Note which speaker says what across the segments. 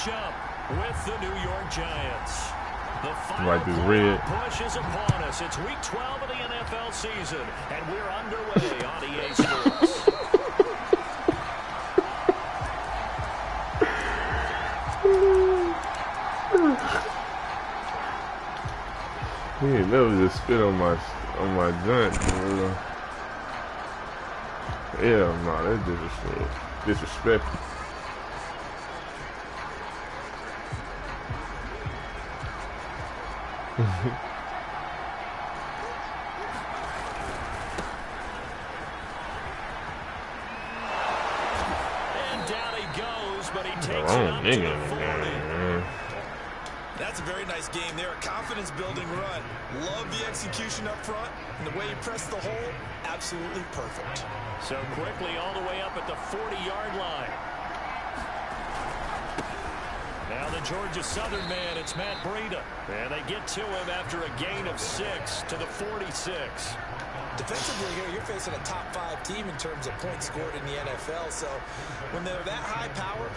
Speaker 1: matchup with the New York Giants. The
Speaker 2: like this red
Speaker 1: push is upon us. It's week 12 of the NFL season, and we're underway on EA Sports.
Speaker 2: He ain't never just spit on my joint. Yeah, no, that's disrespectful.
Speaker 1: And down he goes, but he takes it up to the 40.
Speaker 3: That's a very nice game there. A confidence-building run. Love the execution up front. And the way he pressed the hole, absolutely perfect.
Speaker 1: So quickly all the way up at the 40-yard line. Now the Georgia Southern man, it's Matt Breida. And they get to him after a gain of 6 to the 46.
Speaker 3: Defensively here, you're facing a top-5 team in terms of points scored in the NFL. So when they're that high power,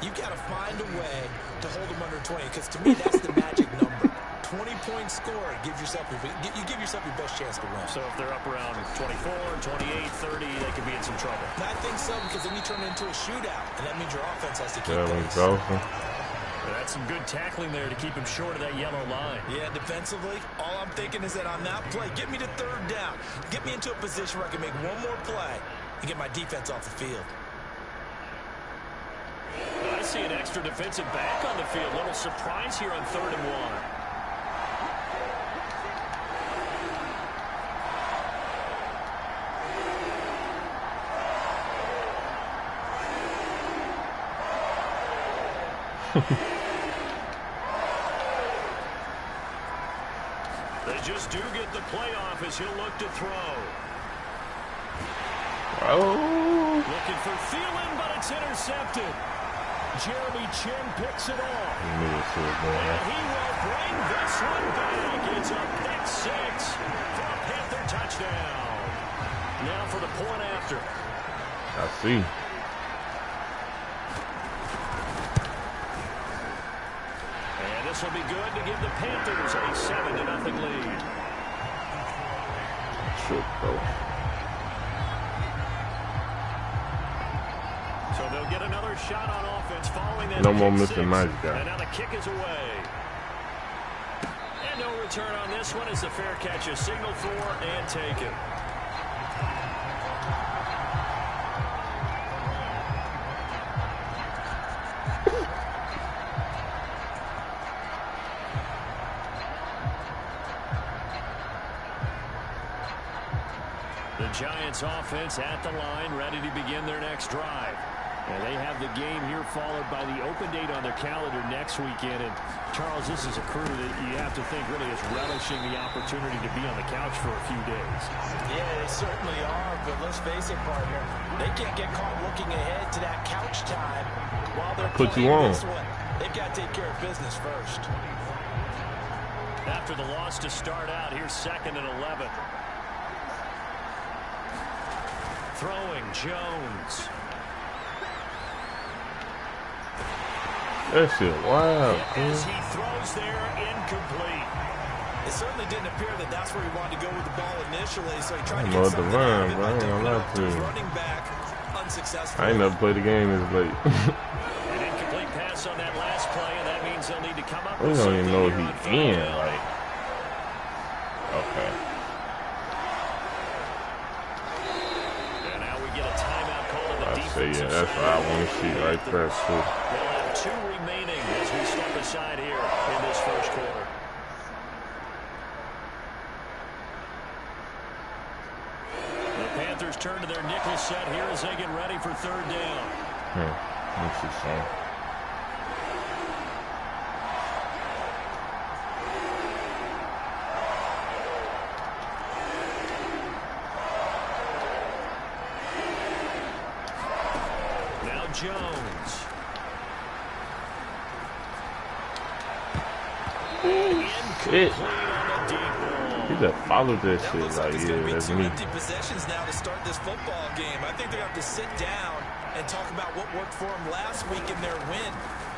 Speaker 3: you've got to find a way to hold them under 20. Because to me, that's the magic number. 20 points scored, you give yourself your best chance to win.
Speaker 1: So if they're up around 24, 28, 30, they could be in some trouble.
Speaker 3: And I think so, because then you turn it into a shootout, and that means your offense has to keep pace.
Speaker 1: That's some good tackling there to keep him short of that yellow line.
Speaker 3: Yeah, defensively, all I'm thinking is that on that play, get me to third down. Get me into a position where I can make one more play and get my defense off the field.
Speaker 1: I see an extra defensive back on the field. Little surprise here on 3rd and 1. They just do get the play off as he'll look to throw.
Speaker 2: Oh.
Speaker 1: Looking for Thielen, but it's intercepted. Jeremy Chin picks it off. And he will bring this one back. It's a pick 6 for a Panther touchdown. Now for the point after.
Speaker 2: I see.
Speaker 1: This will be good to give the Panthers a 7-0 lead. So they'll get another shot on offense following that.
Speaker 2: No more Mr. Nice Guy.
Speaker 1: And now the kick is away. And no return on this one as the fair catch is signaled for and taken. Giants offense at the line, ready to begin their next drive. And they have the game here followed by the open date on their calendar next weekend. And Charles, this is a crew that you have to think really is relishing the opportunity to be on the couch for a few days.
Speaker 3: Yeah, they certainly are, but let's face it, partner, they can't get caught looking ahead to that couch time while they're playing this one. They've got to take care of business first.
Speaker 1: After the loss to start out, here's 2nd and 11. Throwing Jones.
Speaker 2: That shit, wow.
Speaker 1: As he throws there, incomplete.
Speaker 3: It certainly didn't appear that that's where he wanted to go with the ball initially, so he tried to
Speaker 2: get
Speaker 3: something out of it.
Speaker 2: I ain't gonna lie to you.
Speaker 3: Running back, unsuccessful.
Speaker 2: I ain't never played the game this late.
Speaker 1: An incomplete pass on that last play, and that means they'll need to come up with
Speaker 2: something. We don't even know
Speaker 1: he's
Speaker 2: in, like. Okay. Yeah, that's what I want to see right there, too.
Speaker 1: They'll have 2 remaining as we step aside here in this first quarter. The Panthers turn to their nickel set here as they get ready for 3rd down.
Speaker 2: Let's see some.
Speaker 1: Jones.
Speaker 2: Shit. He just followed that shit like, yeah, that's me.
Speaker 3: Empty possessions now to start this football game. I think they have to sit down and talk about what worked for them last week in their win.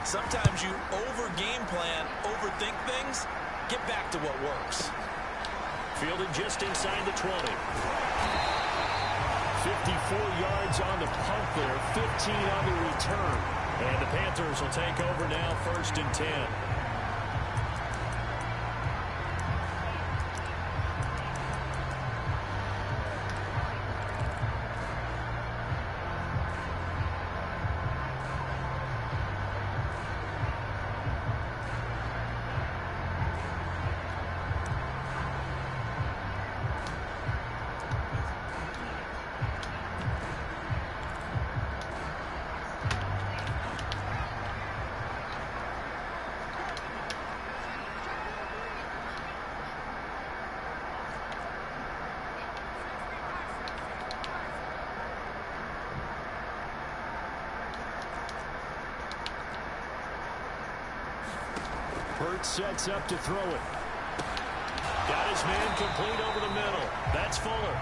Speaker 3: Sometimes you over-game plan, overthink things. Get back to what works.
Speaker 1: Fielded just inside the 20. 54 yards on the punt there, 15 on the return. And the Panthers will take over now, 1st and 10. Hurts sets up to throw it. Got his man complete over the middle. That's Fuller.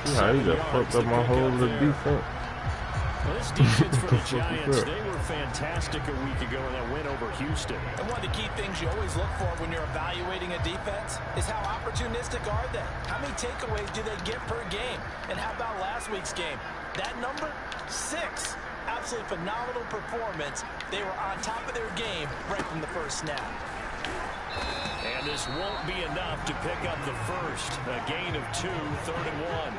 Speaker 2: Yeah, he just fucked up my whole defense.
Speaker 1: Well, this defense for the Giants, they were fantastic a week ago in that win over Houston.
Speaker 3: And one of the key things you always look for when you're evaluating a defense is how opportunistic are they? How many takeaways do they get per game? And how about last week's game? That number? 6. Absolutely phenomenal performance. They were on top of their game right from the first snap.
Speaker 1: And this won't be enough to pick up the first. A gain of 2, 3rd and 1.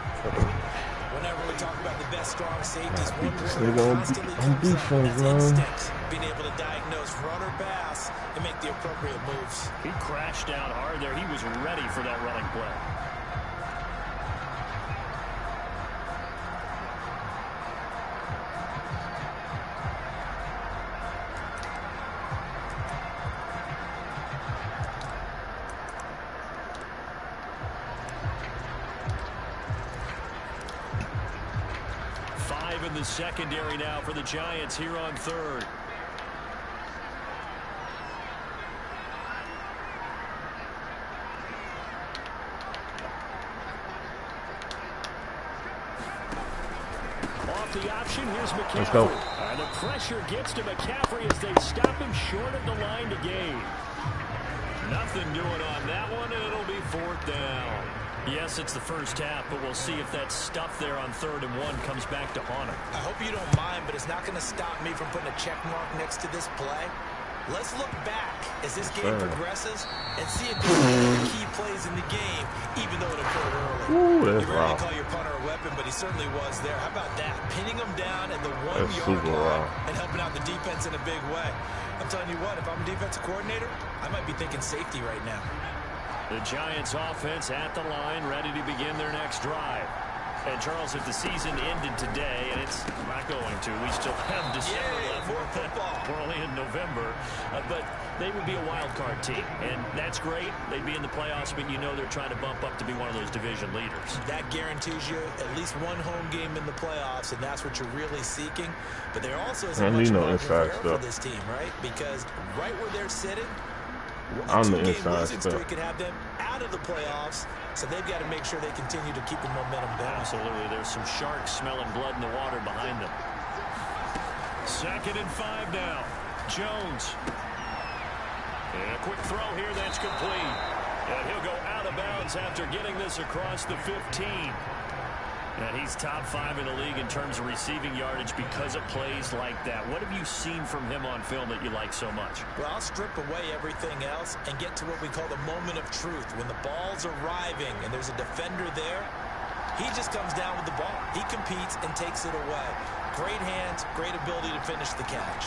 Speaker 3: Whenever we talk about the best strong safeties, one
Speaker 2: Nigga
Speaker 3: word
Speaker 2: on
Speaker 3: constantly comes up.
Speaker 2: defense,
Speaker 3: That's
Speaker 2: man.
Speaker 3: instinct. Being able to diagnose run or pass and make the appropriate moves.
Speaker 1: He crashed down hard there. He was ready for that running play. In the secondary now for the Giants here on 3rd. Off the option, here's McCaffrey.
Speaker 2: Let's go.
Speaker 1: And the pressure gets to McCaffrey as they stop him short of the line to gain. Nothing doing on that one, and it'll be 4th down. Yes, it's the first half, but we'll see if that stuff there on 3rd and 1 comes back to haunt him.
Speaker 3: I hope you don't mind, but it's not going to stop me from putting a check mark next to this play. Let's look back as this game progresses and see if there's any key plays in the game, even though it occurred early.
Speaker 2: Ooh, that's
Speaker 3: you rarely
Speaker 2: raw.
Speaker 3: call your punter a weapon, but he certainly was there. How about that? Pinning him down at the
Speaker 2: That's
Speaker 3: 1-yard
Speaker 2: super
Speaker 3: line
Speaker 2: raw.
Speaker 3: and helping out the defense in a big way. I'm telling you what, if I'm a defensive coordinator, I might be thinking safety right now.
Speaker 1: The Giants offense at the line, ready to begin their next drive. And Charles, if the season ended today, and it's not going to, we still have December left.
Speaker 3: More football.
Speaker 1: We're only in November, but they would be a wild card team, and that's great. They'd be in the playoffs, but you know they're trying to bump up to be one of those division leaders.
Speaker 3: That guarantees you at least one home game in the playoffs, and that's what you're really seeking. But there also is a much margin for error for this team, right? Because right where they're sitting,
Speaker 2: I'm the
Speaker 3: two-game
Speaker 2: inside
Speaker 3: losing
Speaker 2: stuff.
Speaker 3: streak could have them out of the playoffs, so they've got to make sure they continue to keep the momentum down.
Speaker 1: Absolutely. There's some sharks smelling blood in the water behind them. 2nd and 5 now. Jones. And a quick throw here that's complete. And he'll go out of bounds after getting this across the 15. And he's top 5 in the league in terms of receiving yardage because of plays like that. What have you seen from him on film that you like so much?
Speaker 3: Well, I'll strip away everything else and get to what we call the moment of truth. When the ball's arriving and there's a defender there, he just comes down with the ball. He competes and takes it away. Great hands, great ability to finish the catch.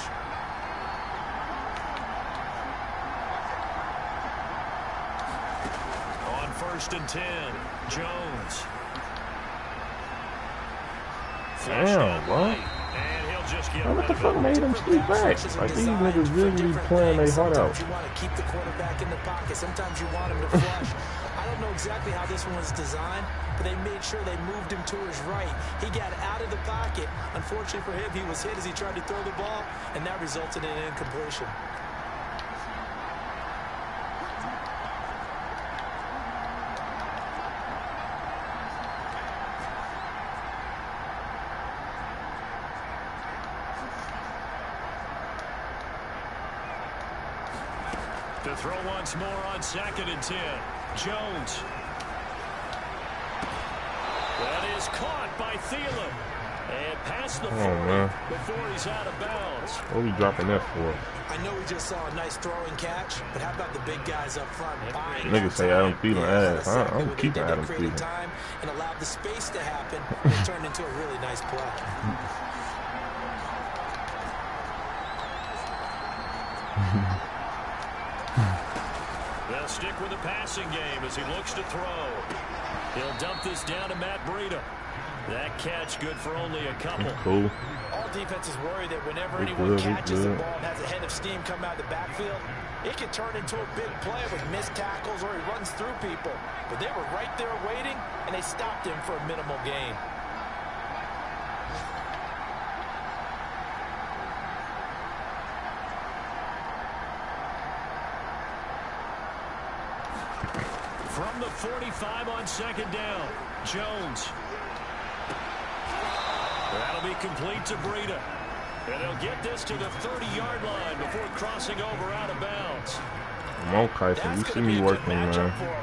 Speaker 1: On 1st and 10, Jones.
Speaker 2: Damn, bro.
Speaker 1: And he'll just get
Speaker 2: What the fuck made him sleep back? Like, these niggas really playing their heart out.
Speaker 3: Sometimes you want to keep the quarterback in the pocket. Sometimes you want him to flush. I don't know exactly how this one was designed, but they made sure they moved him to his right. He got out of the pocket. Unfortunately for him, he was hit as he tried to throw the ball, and that resulted in an incompletion.
Speaker 1: To throw once more on 2nd and 10. Jones. That is caught by Thielen. And past the 40 before he's out of bounds.
Speaker 2: What are we dropping that for?
Speaker 3: I know we just saw a nice throwing catch, but how about the big guys up front?
Speaker 2: Niggas say Adam Thielen ass. I'm keeping Adam Thielen.
Speaker 3: Time and allowed the space to happen. It turned into a really nice play.
Speaker 1: They'll stick with the passing game as he looks to throw. He'll dump this down to Matt Breida. That catch good for only a couple.
Speaker 2: Cool.
Speaker 3: All defenses worry that whenever anyone catches the ball and has a head of steam come out of the backfield, it can turn into a big play with missed tackles or he runs through people. But they were right there waiting, and they stopped him for a minimal gain.
Speaker 1: From the 45 on 2nd down, Jones. That'll be complete to Breida. And he'll get this to the 30-yard line before crossing over out of bounds.
Speaker 2: Come on, Kyson. You see me working, man.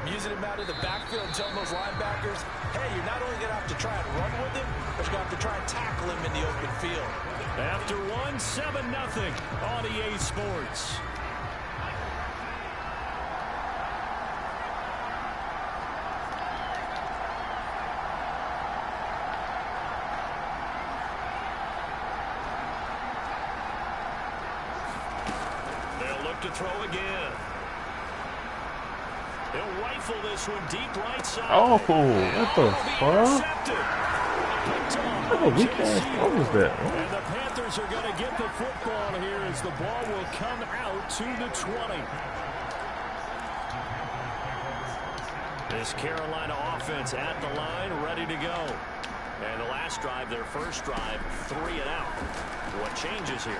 Speaker 3: Using him out of the backfield and telling those linebackers, hey, you're not only going to have to try and run with him, but you're going to have to try and tackle him in the open field.
Speaker 1: After 7-0 on EA Sports. To throw again. He'll rifle this one deep right side.
Speaker 2: Oh, what the fuck? What weak ass throw was that?
Speaker 1: And the Panthers are going to get the football here as the ball will come out to the 20. This Carolina offense at the line, ready to go. And the last drive, their first drive, 3 and out. What changes here?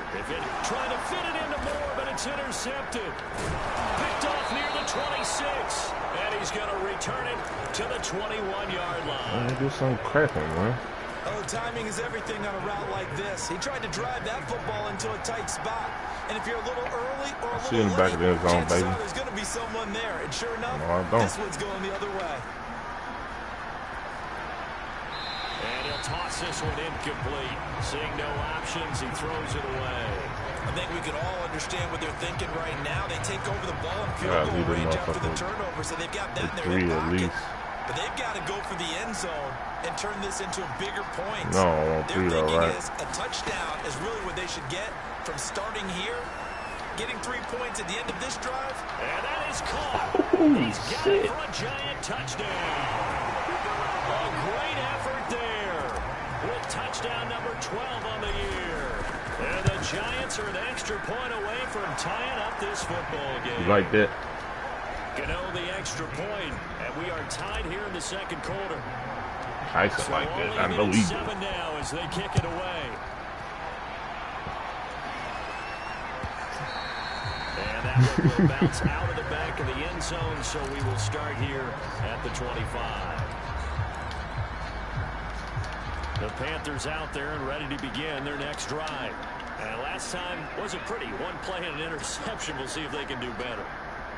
Speaker 1: Trying to fit it into Moore, but it's intercepted. Picked off near the 26. And he's going to return it to the 21-yard line.
Speaker 2: Do some crapping, man.
Speaker 3: Oh, timing is everything on a route like this. He tried to drive that football into a tight spot. And if you're a little early or a little late,
Speaker 2: back of the end zone, baby.
Speaker 3: There's going to be someone there. And sure enough, this one's going the other way.
Speaker 1: And he'll toss this one incomplete. Seeing no options, he throws it away.
Speaker 3: I think we can all understand what they're thinking right now. They take over the ball and field goal range after the turnover, so they've got that in their hip pocket. But they've got to go for the end zone and turn this into a bigger point.
Speaker 2: No,
Speaker 3: their thinking is a touchdown is really what they should get from starting here, getting 3 points at the end of this drive.
Speaker 1: And that is caught. He's got it for a giant touchdown. A great effort there with touchdown number 12 on the year. And the Giants are an extra point away from tying up this football game.
Speaker 2: You like that?
Speaker 1: Gano the extra point, and we are tied here in the second quarter.
Speaker 2: I like that. I know he
Speaker 1: 7 now as they kick it away. And that one will bounce out of the back of the end zone, so we will start here at the 25. The Panthers out there and ready to begin their next drive. And last time wasn't pretty. One play and an interception. We'll see if they can do better.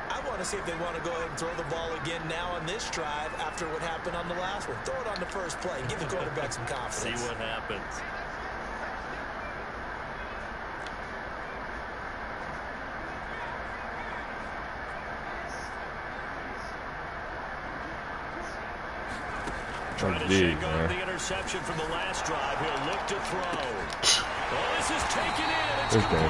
Speaker 3: I want to see if they want to go ahead and throw the ball again now on this drive after what happened on the last one. Throw it on the first play. Give the quarterback some confidence.
Speaker 1: See what happens. Trying to shake off the interception from the last drive. He'll look to throw. Oh, this is taken in. It's able to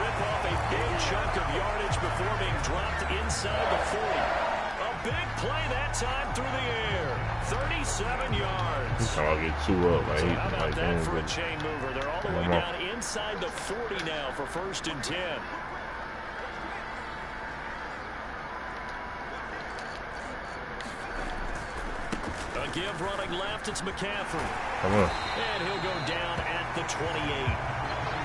Speaker 1: rip off a big chunk of yardage before being dropped inside the 40. A big play that time through the air. 37 yards.
Speaker 2: He's trying to get 2 up.
Speaker 1: So how about that for a chain mover? They're all the way down inside the 40 now for 1st and 10. Give running left, it's McCaffrey.
Speaker 2: Come on.
Speaker 1: And he'll go down at the 28.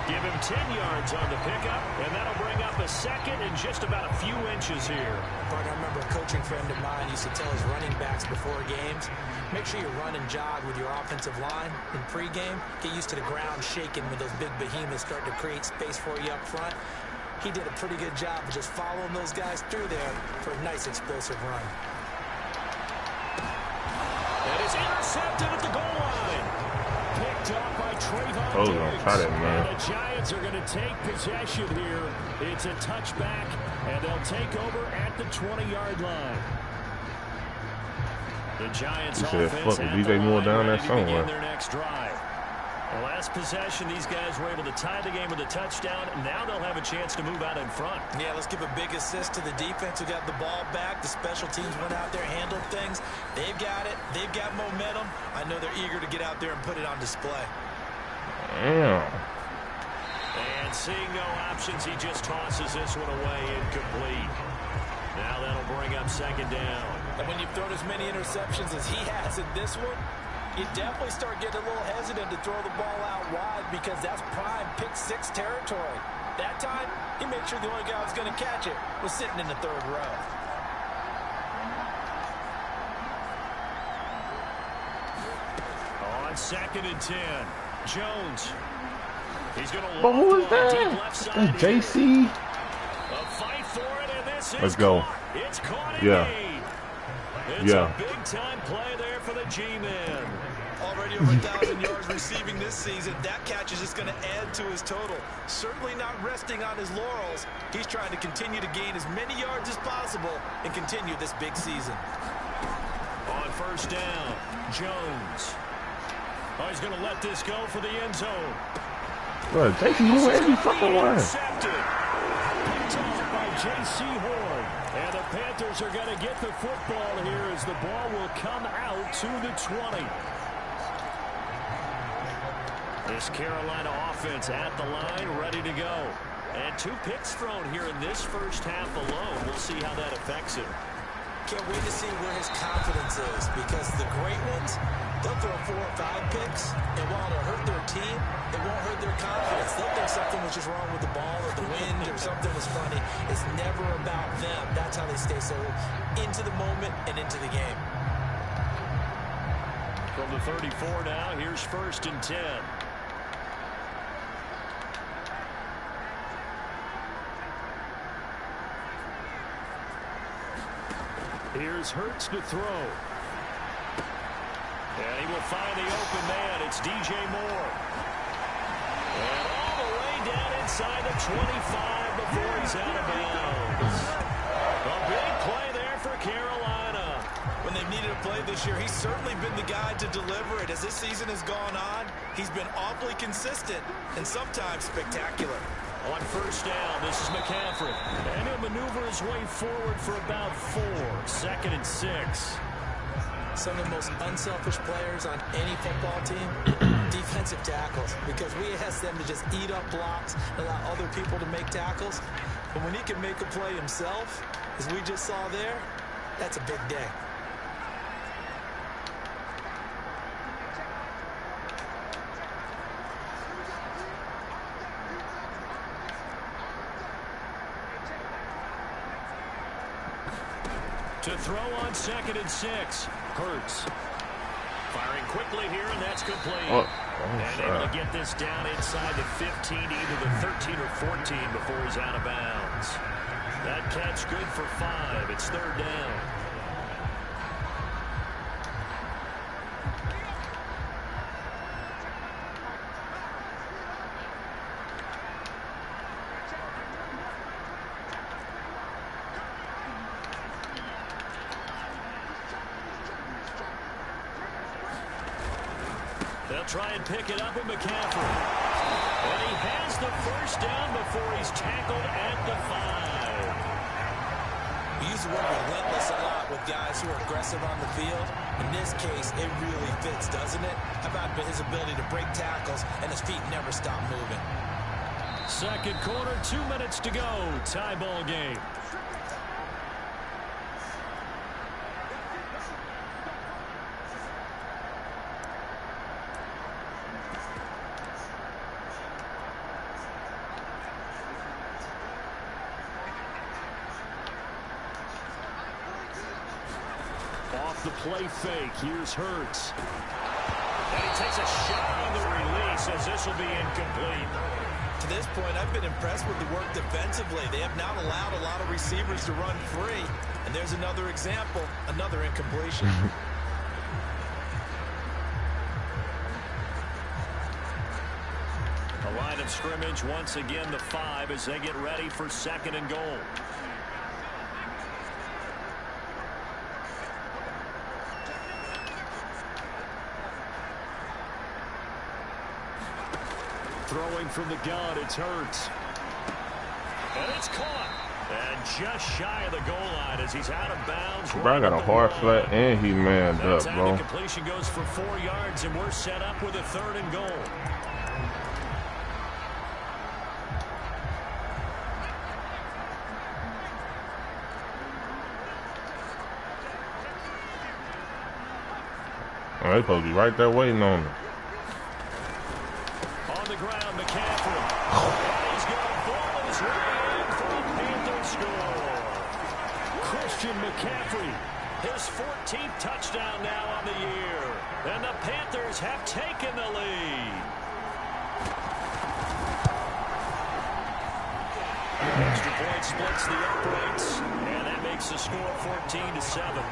Speaker 1: Give him 10 yards on the pickup, and that'll bring up a second and just about a few inches here.
Speaker 3: Bart, I remember a coaching friend of mine used to tell his running backs before games, make sure you run and jog with your offensive line in pregame. Get used to the ground shaking when those big behemoths start to create space for you up front. he did a pretty good job of just following those guys through there for a nice explosive run.
Speaker 1: That is intercepted at the goal line. Picked up by Trayvon
Speaker 2: Oh,
Speaker 1: Diggs.
Speaker 2: try that, man.
Speaker 1: And the Giants are going to take possession here. It's a touchback, and they'll take over at the 20-yard line. The Giants offense at the line ready to begin their next drive. The last possession, these guys were able to tie the game with a touchdown. Now they'll have a chance to move out in front.
Speaker 3: Yeah, let's give a big assist to the defense who got the ball back. The special teams went out there, handled things. They've got it. They've got momentum. I know they're eager to get out there and put it on display.
Speaker 2: Damn.
Speaker 1: And seeing no options, he just tosses this one away, incomplete. Now that'll bring up second down.
Speaker 3: And when you've thrown as many interceptions as he has in this one, you definitely start getting a little hesitant to throw the ball out wide because that's prime pick-6 territory. That time, he made sure the only guy who was going to catch it was sitting in the third row.
Speaker 1: On 2nd and 10, Jones. He's going to
Speaker 2: But who is that? That's JC.
Speaker 1: A fight for it, and this is
Speaker 2: Let's go.
Speaker 1: Caught. It's caught
Speaker 2: Yeah.
Speaker 1: It's a big-time play there for the G-Man.
Speaker 3: Already over 1,000 yards receiving this season. That catch is just going to add to his total. Certainly not resting on his laurels. He's trying to continue to gain as many yards as possible and continue this big season.
Speaker 1: On first down, Jones. Oh, he's going to let this go for the end zone.
Speaker 2: Bro, JC Horn every fucking one.
Speaker 1: Intercepted. Picked off by J.C. Horn. And the Panthers are going to get the football here as the ball will come out to the 20. This Carolina offense at the line, ready to go. And 2 picks thrown here in this first half alone. We'll see how that affects him.
Speaker 3: Can't wait to see where his confidence is because the great ones, they'll throw 4 or 5 picks, and while it'll hurt their team, it won't hurt their confidence. They'll think something was just wrong with the ball or the wind or something was funny. It's never about them. That's how they stay so into the moment and into the game.
Speaker 1: From the 34 now, here's 1st and 10. Here's Hurts to throw. And he will find the open man. It's DJ Moore. And all the way down inside the 25 before he's out of bounds. A big play there for Carolina.
Speaker 3: When they've needed a play this year, he's certainly been the guy to deliver it. As this season has gone on, he's been awfully consistent and sometimes spectacular.
Speaker 1: On first down, this is McCaffrey. And he'll maneuver his way forward for about 4. 2nd and 6.
Speaker 3: Some of the most unselfish players on any football team, defensive tackles, because we ask them to just eat up blocks, allow other people to make tackles. But when he can make a play himself, as we just saw there, that's a big day.
Speaker 1: To throw on 2nd and 6. Hurts. Firing quickly here, and that's complete. And able to get this down inside the 15 to either the 13 or 14 before he's out of bounds. That catch good for 5. It's 3rd down. They'll try and pick it up with McCaffrey. And he has the first down before he's tackled at the 5.
Speaker 3: We use the word relentless a lot with guys who are aggressive on the field. In this case, it really fits, doesn't it? How about his ability to break tackles and his feet never stop moving?
Speaker 1: 2nd quarter, 2 minutes to go. Tie ball game. The play fake. Here's Hurts. And he takes a shot on the release as this will be incomplete.
Speaker 3: To to this point, I've been impressed with the work defensively. They have not allowed a lot of receivers to run free. And there's another example, another incompletion.
Speaker 1: The line of scrimmage once again the 5 as they get ready for 2nd and goal. Throwing from the gun, it's Hurts. And it's caught. And just shy of the goal line as he's out of bounds.
Speaker 2: Bro, got a hard flat and he manned up, bro.
Speaker 1: The completion goes for 4 yards, and we're set up with a 3rd and goal.
Speaker 2: Oh, they're supposed to be right there waiting on him.
Speaker 1: On the ground, McCaffrey. And he's got a ball his way in for a Panthers score. Christian McCaffrey, his 14th touchdown now on the year. And the Panthers have taken the lead. Extra point splits the uprights, and that makes the score 14-7.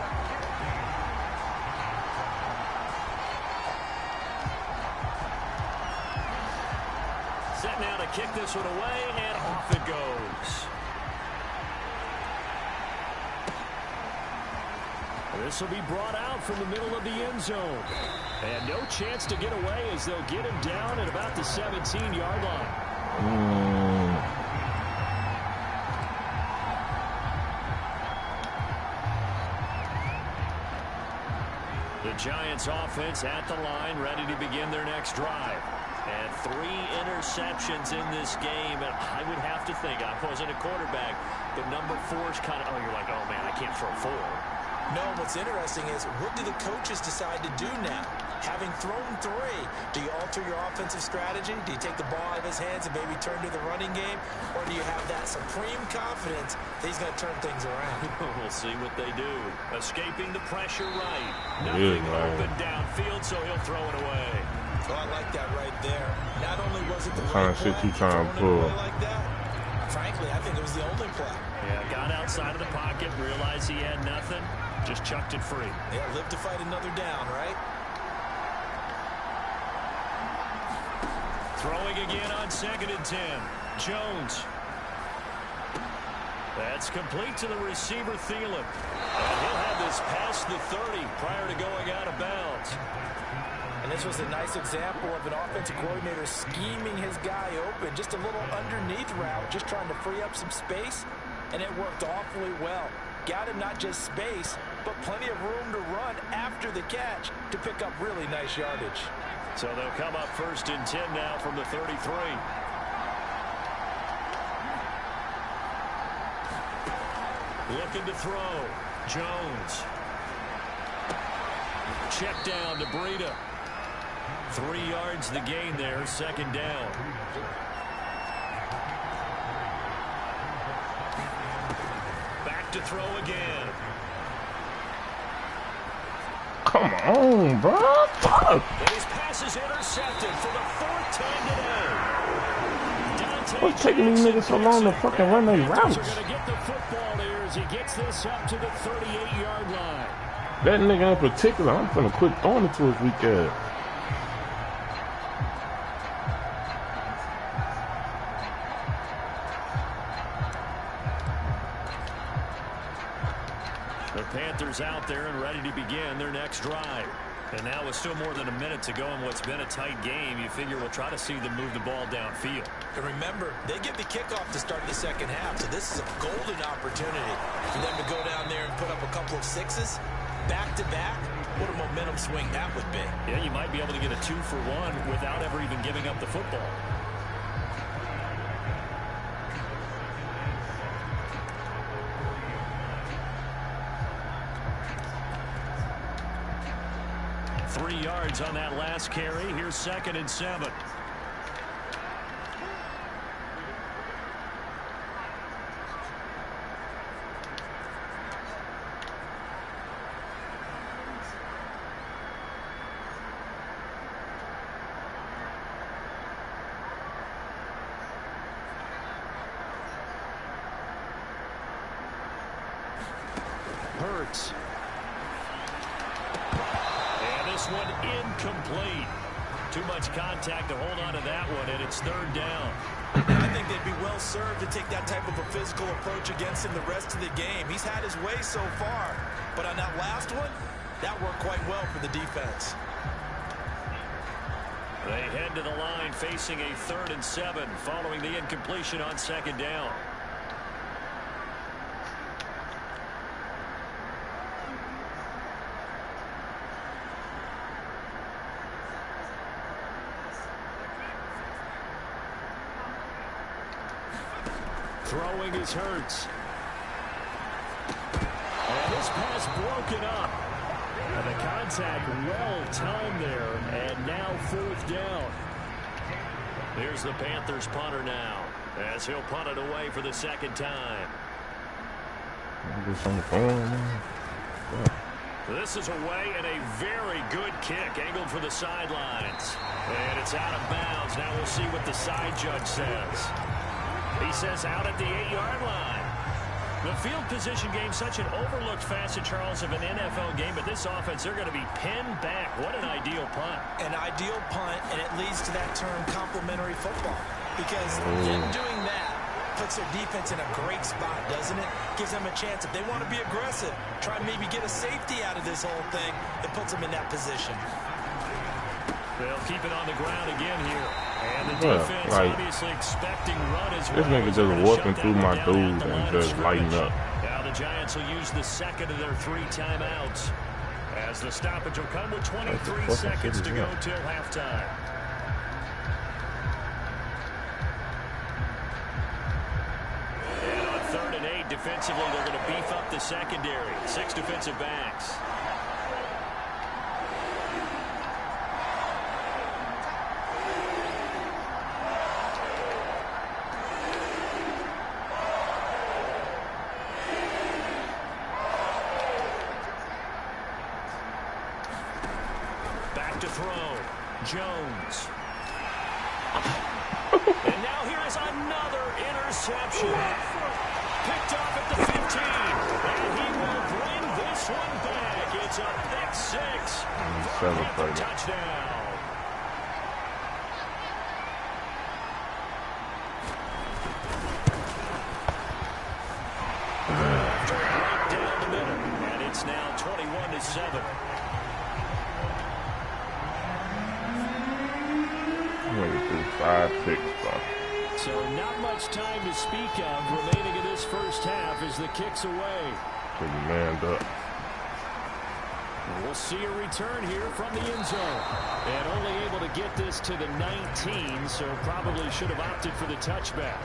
Speaker 1: Set now to kick this one away, and off it goes. This will be brought out from the middle of the end zone. And no chance to get away as they'll get him down at about the 17-yard line. The Giants offense at the line, ready to begin their next drive. And 3 interceptions in this game. And I would have to think, I wasn't a quarterback, but number 4 is kind of, oh, you're like, oh, man, I can't throw 4.
Speaker 3: No, what's interesting is, what do the coaches decide to do now? Having thrown 3, do you alter your offensive strategy? Do you take the ball out of his hands and maybe turn to the running game? Or do you have that supreme confidence that he's going to turn things around?
Speaker 1: We'll see what they do. Escaping the pressure right. Nothing open downfield, so he'll throw it away.
Speaker 3: Oh, I like that right there. Not only was it the
Speaker 2: kind
Speaker 3: right
Speaker 2: of shit
Speaker 3: play,
Speaker 2: you trying to pull
Speaker 3: like that, frankly, I think it was the only play.
Speaker 1: Yeah, got outside of the pocket, realized he had nothing, just chucked it free.
Speaker 3: Yeah, live to fight another down, right?
Speaker 1: Throwing again on 2nd and 10. Jones. That's complete to the receiver, Thielen. And he'll have this past the 30 prior to going out of bounds.
Speaker 3: And this was a nice example of an offensive coordinator scheming his guy open. Just a little underneath route, just trying to free up some space, and it worked awfully well. Got him not just space, but plenty of room to run after the catch to pick up really nice yardage.
Speaker 1: So they'll come up 1st and 10 now from the 33. Looking to throw. Jones. Check down to Breida. 3 yards the gain there, 2nd down. Back to throw again.
Speaker 2: Come on, bro. Fuck.
Speaker 1: And his pass is intercepted for the 4th time today.
Speaker 2: What's taking these niggas so long to fucking run their routes?
Speaker 1: Are going to get the football here as he gets this up to the 38-yard line.
Speaker 2: That nigga in particular, I'm gonna quit throwing it to his weak ass.
Speaker 1: The Panthers out there and ready to begin their next drive. And now with still more than a minute to go in what's been a tight game, you figure we'll try to see them move the ball downfield.
Speaker 3: And remember, they get the kickoff to start the 2nd half, so this is a golden opportunity for them to go down there and put up a couple of 6s back-to-back. What a momentum swing that would be.
Speaker 1: Yeah, you might be able to get a 2-for-1 without ever even giving up the football. Three yards on that last carry. Here's 2nd and 7. Hurts. And this one incomplete. Too much contact to hold on to that one, and it's third down.
Speaker 3: I think they'd be well served to take that type of a physical approach against him the rest of the game. He's had his way so far, but on that last one, that worked quite well for the defense.
Speaker 1: They head to the line facing a 3rd and 7 following the incompletion on 2nd down. Throwing is Hurts. And this pass broken up. And the contact well timed there. And now 4th down. Here's the Panthers punter now, as he'll punt it away for the 2nd time. This is away and a very good kick angled for the sidelines. And it's out of bounds. Now we'll see what the side judge says. He says out at the 8-yard line. The field position game, such an overlooked facet, Charles, of an NFL game, but this offense, they're going to be pinned back. What an ideal punt.
Speaker 3: An ideal punt, and it leads to that term complementary football. Because them doing that puts their defense in a great spot, doesn't it? Gives them a chance. If they want to be aggressive, try and maybe get a safety out of this whole thing, it puts them in that position.
Speaker 1: They'll keep it on the ground again here. And the defense obviously expecting run as well.
Speaker 2: This nigga just walking through my dude and just lighting up.
Speaker 1: Now the Giants will use the 2nd of their 3 timeouts, as the stoppage will come with 23 seconds to go till halftime. And on 3rd and 8, defensively, they're going to beef up the secondary. 6 defensive backs. To throw, Jones. And now here is another interception. Picked off at the 15. And he will bring this one back. It's a pick 6. For touchdown. Right down the middle. And it's now 21-7. So not much time to speak of remaining in this first half as the kick's away.
Speaker 2: Manned up.
Speaker 1: We'll see a return here from the end zone. And only able to get this to the 19, so probably should have opted for the touchback.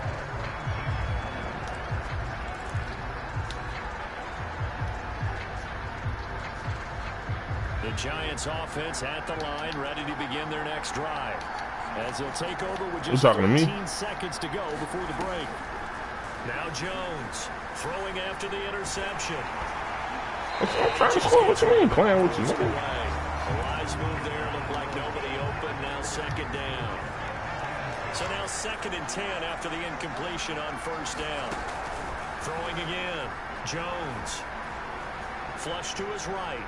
Speaker 1: The Giants offense at the line, ready to begin their next drive. As they'll take over with just 15 seconds to go before the break. Now Jones throwing after the interception.
Speaker 2: What you mean playing with you?
Speaker 1: A wise move there. Looked like nobody open. Now 2nd down. So now 2nd and 10 after the incompletion on 1st down. Throwing again. Jones. Flush to his right.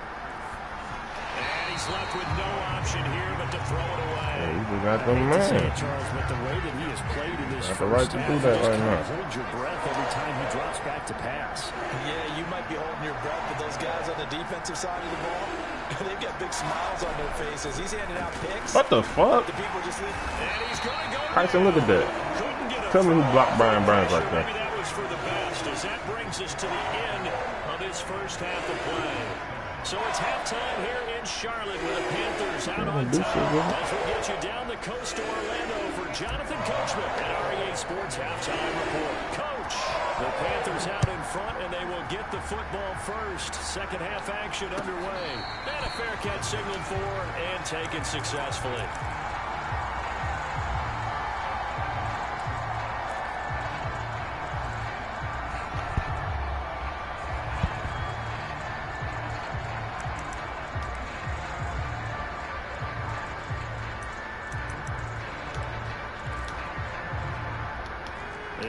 Speaker 1: And he's left with no option here but to throw it away.
Speaker 2: Yeah, he got the man.
Speaker 1: Charles, but the way that he has played in this first
Speaker 2: right to do that right now.
Speaker 1: Hold your breath every time he drops back to pass.
Speaker 3: Yeah, you might be holding your breath, but those guys on the defensive side of the ball, they've got big smiles on their faces. He's handing out picks.
Speaker 2: What the fuck?
Speaker 3: The people just leave.
Speaker 1: And he's going to go.
Speaker 2: Tyson, look at that. Tell me who blocked Brian Burns like that.
Speaker 1: Maybe that was for the best, as that brings us to the end of this first half of play. So it's halftime here in Charlotte with the Panthers out on top. As we get you down the coast to Orlando for Jonathan Coachman at REA Sports Halftime Report. Coach, the Panthers out in front, and they will get the football first. Second half action underway. And a fair catch signaled for and taken successfully.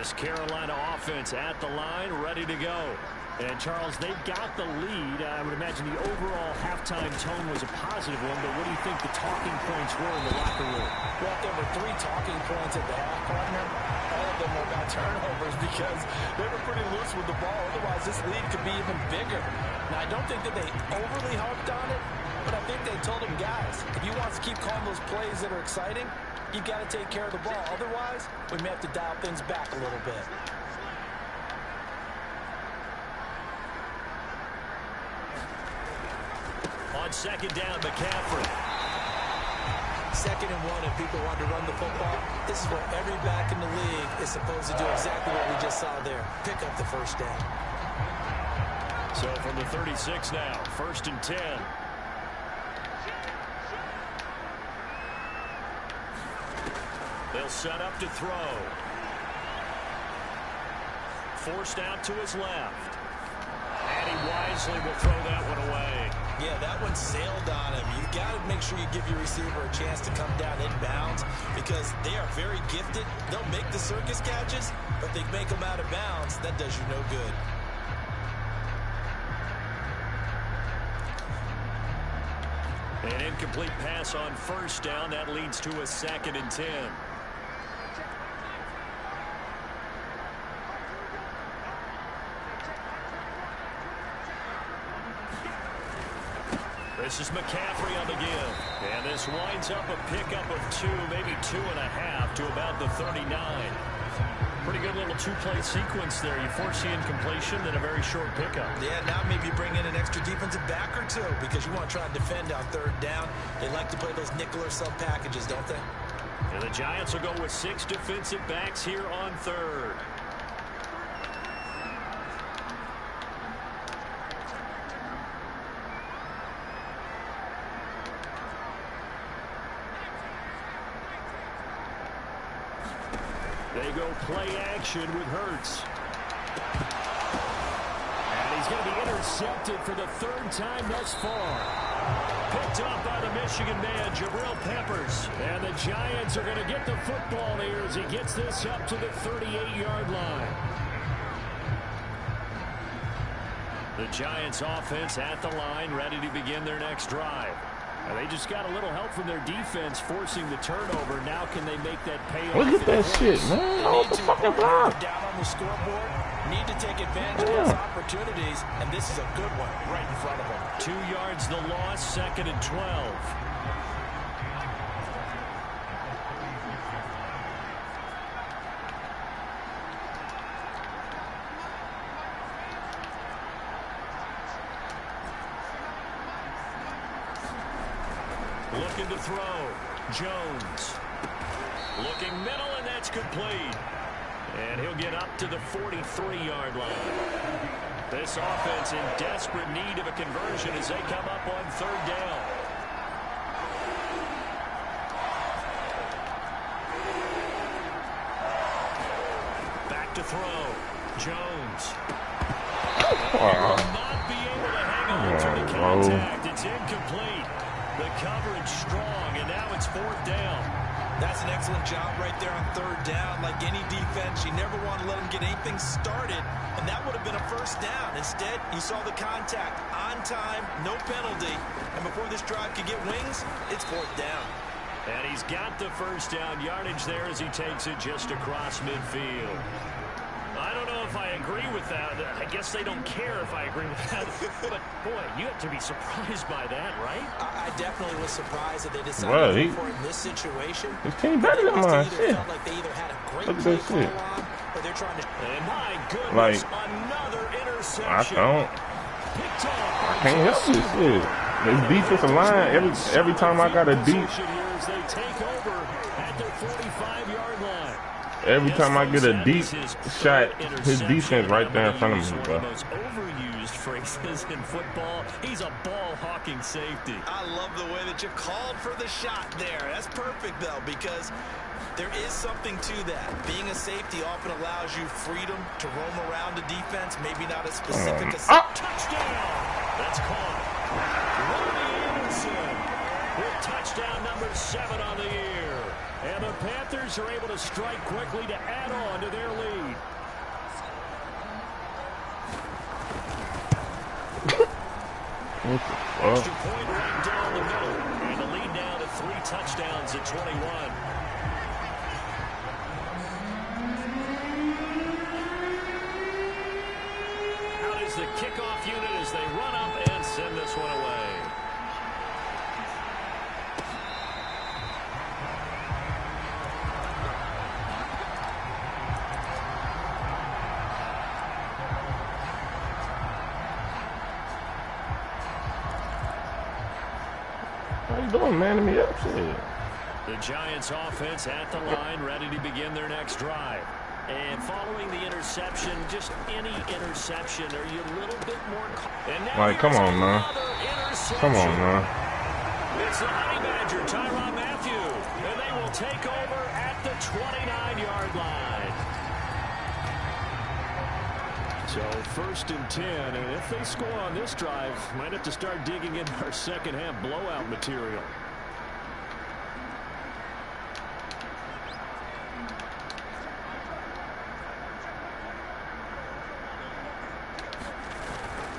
Speaker 1: This Carolina offense at the line, ready to go. And, Charles, they've got the lead. I would imagine the overall halftime tone was a positive one, but what do you think the talking points were in the locker room?
Speaker 3: Well, there were 3 talking points at the half, partner. All of them were about turnovers because they were pretty loose with the ball. Otherwise, this lead could be even bigger. Now, I don't think that they overly harped on it, but I think they told them, guys, if you want to keep calling those plays that are exciting, you've got to take care of the ball. Otherwise, we may have to dial things back a little bit.
Speaker 1: On second down, McCaffrey.
Speaker 3: 2nd and 1, if people want to run the football, this is where every back in the league is supposed to do exactly what we just saw there. Pick up the first down.
Speaker 1: So from the 36 now, 1st and 10. They'll set up to throw. Forced out to his left. And he wisely will throw that one away.
Speaker 3: Yeah, that one sailed on him. You've got to make sure you give your receiver a chance to come down inbounds because they are very gifted. They'll make the circus catches, but they make them out of bounds. That does you no good.
Speaker 1: An incomplete pass on 1st down. That leads to a 2nd and 10. This is McCaffrey on the give. And this winds up a pickup of 2, maybe 2.5 to about the 39. Pretty good little 2-play sequence there. You force the incompletion, then a very short pickup.
Speaker 3: Yeah, now maybe you bring in an extra defensive back or 2 because you want to try and defend on 3rd down. They like to play those nickel or sub packages, don't they?
Speaker 1: And the Giants will go with 6 defensive backs here on 3rd. They go play action with Hurts. And he's going to be intercepted for the 3rd time thus far. Picked up by the Michigan man, Jabril Peppers. And the Giants are going to get the football here as he gets this up to the 38-yard line. The Giants offense at the line, ready to begin their next drive. Now they just got a little help from their defense forcing the turnover. Now can they make that pay off?
Speaker 2: Look at that shit, man. Oh, the fucking block.
Speaker 3: Down on the scoreboard, need to take advantage of those opportunities, and this is a good one right in front of them.
Speaker 1: 2 yards the loss, 2nd and 12. Looking to throw. Jones. Looking middle, and that's complete. And he'll get up to the 43-yard line. This offense in desperate need of a conversion as they come up on 3rd down. Back to throw. Jones. Will not be able to hang on to the contact. It's incomplete. The coverage strong, and now it's 4th down.
Speaker 3: That's an excellent job right there on 3rd down. Like any defense, you never want to let them get anything started, and that would have been a 1st down. Instead, you saw the contact on time, no penalty, and before this drive could get wings, it's 4th down.
Speaker 1: And he's got the 1st down yardage there as he takes it just across midfield. I don't know if I agree with that. I guess they don't care if I agree with that. But, boy, you have to be surprised by that, right?
Speaker 3: I definitely was surprised that they decided to go for it in this situation.
Speaker 2: His team better than mine. Shit.
Speaker 3: Felt like they either had a great
Speaker 2: Look at
Speaker 3: play
Speaker 2: that
Speaker 3: call
Speaker 2: shit.
Speaker 3: on, or they're trying to...
Speaker 1: And my goodness,
Speaker 2: Like,
Speaker 1: another interception.
Speaker 2: I can't help this shit. This defensive line, every time I got a deep...
Speaker 1: They take over at their 45-yard line.
Speaker 2: Every time I get a deep shot, his defense right there in front of me, bro.
Speaker 1: One of the most overused phrases in football. He's a ball-hawking safety.
Speaker 3: I love the way that you called for the shot there. That's perfect, though, because there is something to that. Being a safety often allows you freedom to roam around a defense, maybe not as specific as...
Speaker 1: Touchdown! That's caught. Ronnie Anderson. with touchdown number 7 on the year. And the Panthers are able to strike quickly to add on to their lead. Extra point right down the middle. And the lead now to 3 touchdowns at 21. The kickoff unit as they run up and send this one away.
Speaker 2: How you doing, man? Me up shit.
Speaker 1: The Giants offense at the line, ready to begin their next drive. And following the interception, just any interception, are you a little bit more...
Speaker 2: Like, come on, man. Come on, man.
Speaker 1: It's the Honey Badger, Tyrann Mathieu. And they will take over at the 29-yard line. So, 1st and 10. And if they score on this drive, might have to start digging into our second-half blowout material.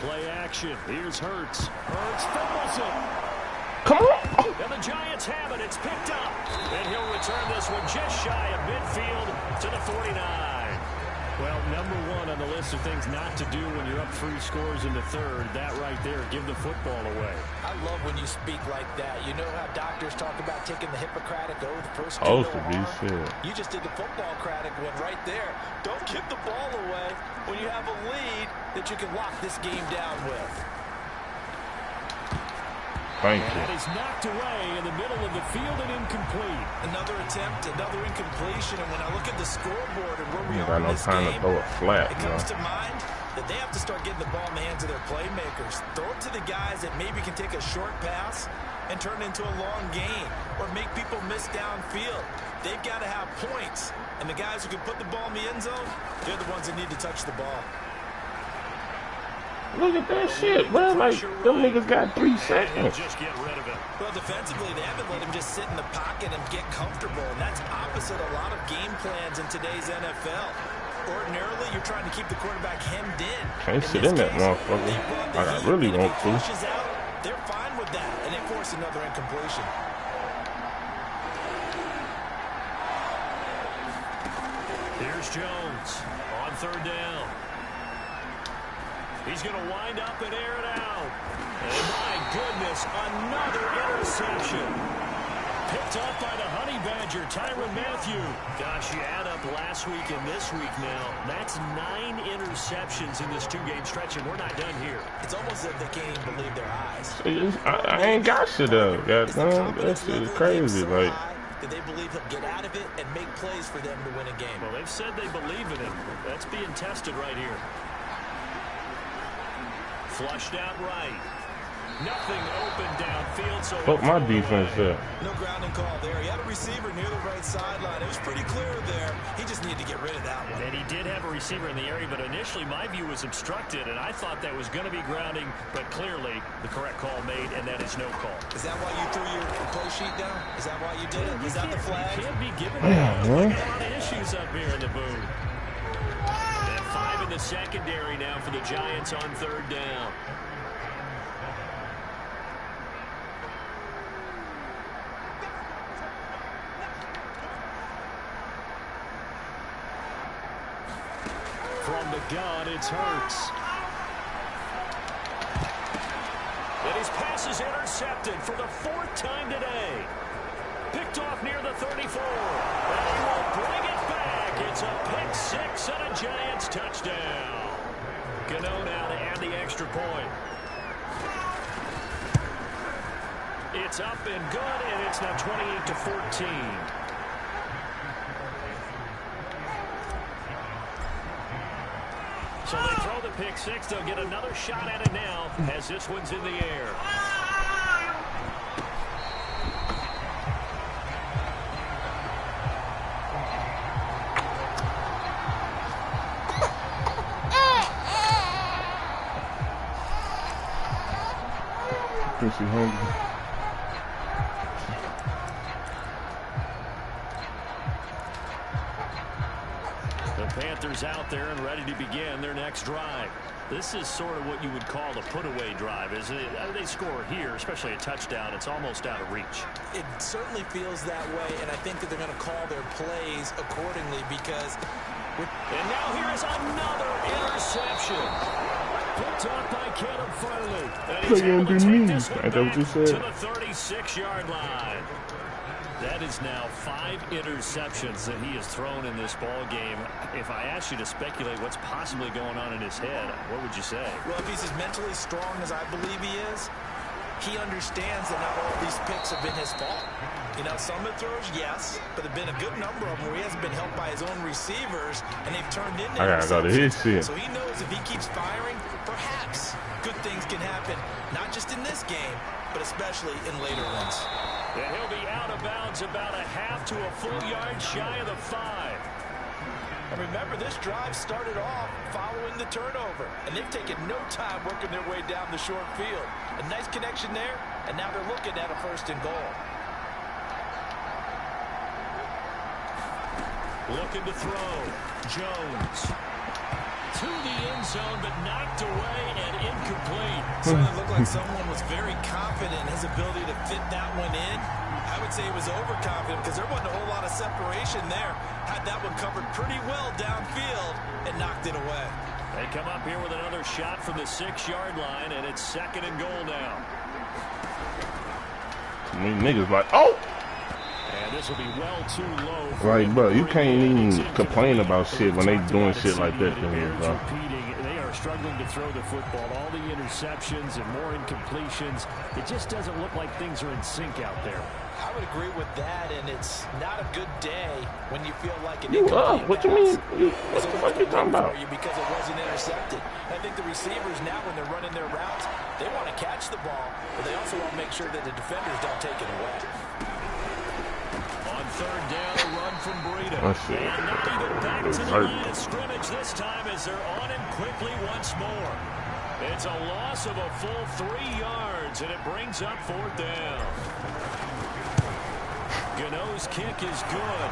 Speaker 1: Play action. Here's Hurts. Hurts fumbles it.
Speaker 2: Come on.
Speaker 1: And the Giants have it. It's picked up. And he'll return this one just shy of midfield to the 49. Well, number 1 on the list of things not to do when you're up 3 scores in the 3rd. That right there, give the football away. I love when you speak like that. You know how doctors talk about taking the Hippocratic Oath first. You just did the football-cratic one right there. Don't give the ball away when you have a lead that you can lock this game down with.
Speaker 2: Thank you.
Speaker 1: That is knocked away in the middle of the field and incomplete. Another attempt, another incompletion, and when I look at the scoreboard and where we are in this game, it comes to mind that they have to start getting the ball in the hands of their playmakers. Throw it to the guys that maybe can take a short pass and turn it into a long gain or make people miss downfield. They've got to have points, and the guys who can put the ball in the end zone, they're the ones that need to touch the ball.
Speaker 2: Look at that shit, bro. Like, them niggas got 3 seconds.
Speaker 1: Just get rid of it. Well, defensively, they haven't let him just sit in the pocket and get comfortable, and that's opposite a lot of game plans in today's NFL. Ordinarily, you're trying to keep the quarterback hemmed in.
Speaker 2: Can't sit in that motherfucker. Like, I really want to.
Speaker 1: They're fine with that, and they force another incompletion. Here's Jones on 3rd down. He's going to wind up and air it out. And my goodness, another interception. Picked up by the Honey Badger, Tyrann Mathieu. Gosh, you add up last week and this week now. That's 9 interceptions in this 2-game stretch, and we're not done here. It's almost as if they can't even believe their eyes.
Speaker 2: I ain't got shit up. Goddamn, that shit is crazy. Like,
Speaker 1: do they believe he'll get out of it and make plays for them to win a game? Well, they've said they believe in him. That's being tested right here. Flushed out right. Nothing open downfield. So
Speaker 2: fuck my defense there.
Speaker 3: No grounding call there. He had a receiver near the right sideline. It was pretty clear there. He just needed to get rid of that one.
Speaker 1: And he did have a receiver in the area, but initially my view was obstructed, and I thought that was going to be grounding, but clearly the correct call made, and that is no call.
Speaker 3: Is that why you threw your play sheet down? Is that why you did it? Is that the flag?
Speaker 1: You can't be giving that. We got a lot of issues up here in the booth. And 5 in the secondary now for the Giants on 3rd down. From the gun, it's Hurts. And his pass is intercepted for the 4th time today. Picked off near the 34. And he will bring it back. It's a pick 6 and a Giants touchdown. Gano now to add the extra point. It's up and good, and it's now 28-14. So they throw the pick 6. They'll get another shot at it now as this one's in the air.
Speaker 2: Is he hungry?
Speaker 1: runners out there and ready to begin their next drive. This is sort of what you would call a put-away drive, isn't it? They score here, especially a touchdown. It's almost out of reach.
Speaker 3: It certainly feels that way, and I think that they're going to call their plays accordingly because...
Speaker 1: And now here is another interception. Picked up by Caleb Farley. And he's able to take this one back to the 36-yard line. That is now 5 interceptions that he has thrown in this ball game. If I asked you to speculate what's possibly going on in his head, what would you say?
Speaker 3: Well, if he's as mentally strong as I believe he is, he understands that not all these picks have been his fault. You know, some of the throws, yes, but there have been a good number of them where he hasn't been helped by his own receivers, and they've turned into interceptions. So he knows if he keeps firing, perhaps good things can happen, not just in this game, but especially in later ones.
Speaker 1: And he'll be out of bounds about a half to a full yard shy of the 5.
Speaker 3: And remember, this drive started off following the turnover, and they've taken no time working their way down the short field. A nice connection there, and now they're looking at a 1st and goal.
Speaker 1: Looking to throw. Jones. To the end zone, but knocked away and incomplete.
Speaker 3: Certainly looked like someone was very confident in his ability to fit that one in. I would say he was overconfident because there wasn't a whole lot of separation there. Had that one covered pretty well downfield and knocked it away.
Speaker 1: They come up here with another shot from the 6-yard line, and it's 2nd and goal now.
Speaker 2: Niggas like, oh!
Speaker 1: And this will be well too low.
Speaker 2: Right, bro, you can't even complain about shit when they doing shit like that to me, bro.
Speaker 1: They are struggling to throw the football. All the interceptions and more incompletions. It just doesn't look like things are in sync out there.
Speaker 3: I would agree with that, and it's not a good day when you feel like an
Speaker 2: incomplete what you mean? What the fuck you talking about?
Speaker 3: Because it wasn't intercepted. I think the receivers now, when they're running their routes, they want to catch the ball, but they also want to make sure that the defenders don't take it away.
Speaker 1: On 3rd down, a run from Breida. And not even back to the line of scrimmage this time as they're on him quickly once more. It's a loss of a full 3 yards, and it brings up 4th down. Gano's kick is good.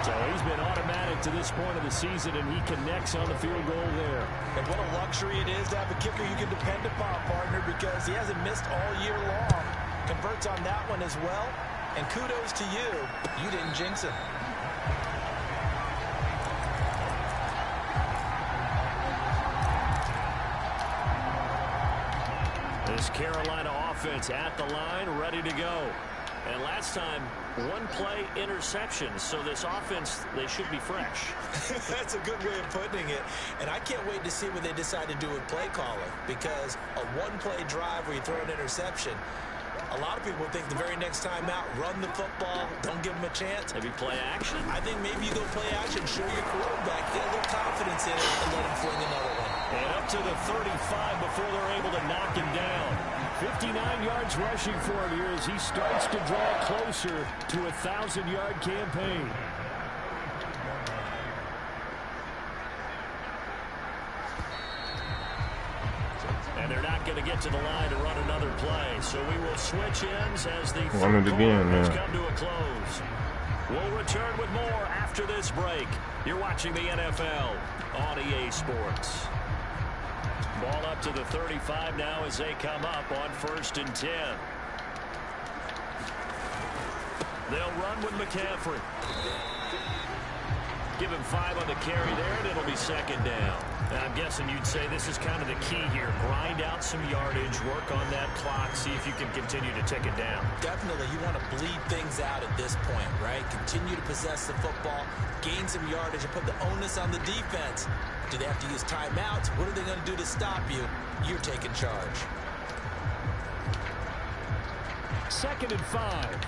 Speaker 1: So he's been automatic to this point of the season, and he connects on the field goal there.
Speaker 3: And what a luxury it is to have a kicker you can depend upon, partner, because he hasn't missed all year long. Converts on that one as well. And kudos to you. You didn't jinx him.
Speaker 1: This Carolina offense at the line, ready to go. And last time, 1-play interception. So this offense, they should be fresh.
Speaker 3: That's a good way of putting it. And I can't wait to see what they decide to do with play calling. Because a 1-play drive where you throw an interception, a lot of people think the very next time out, run the football, don't give them a chance.
Speaker 1: Maybe play action?
Speaker 3: I think maybe you go play action, show your quarterback, get a little confidence in it, and let him fling another one.
Speaker 1: And up to the 35 before they're able to knock him down. 59 yards rushing for him here as he starts to draw closer to a 1,000-yard campaign. And they're not going to get to the line to run another play. So we will switch ends as the third quarter has come to a close. We'll return with more after this break. You're watching the NFL on EA Sports. Ball up to the 35 now as they come up on 1st and 10. They'll run with McCaffrey. Give him 5 on the carry there, and it'll be 2nd down. And I'm guessing you'd say this is kind of the key here. Grind out some yardage, work on that clock, see if you can continue to tick it down.
Speaker 3: Definitely. You want to bleed things out at this point, right? Continue to possess the football, gain some yardage, and put the onus on the defense. Do they have to use timeouts? What are they going to do to stop you? You're taking charge.
Speaker 1: 2nd and 5.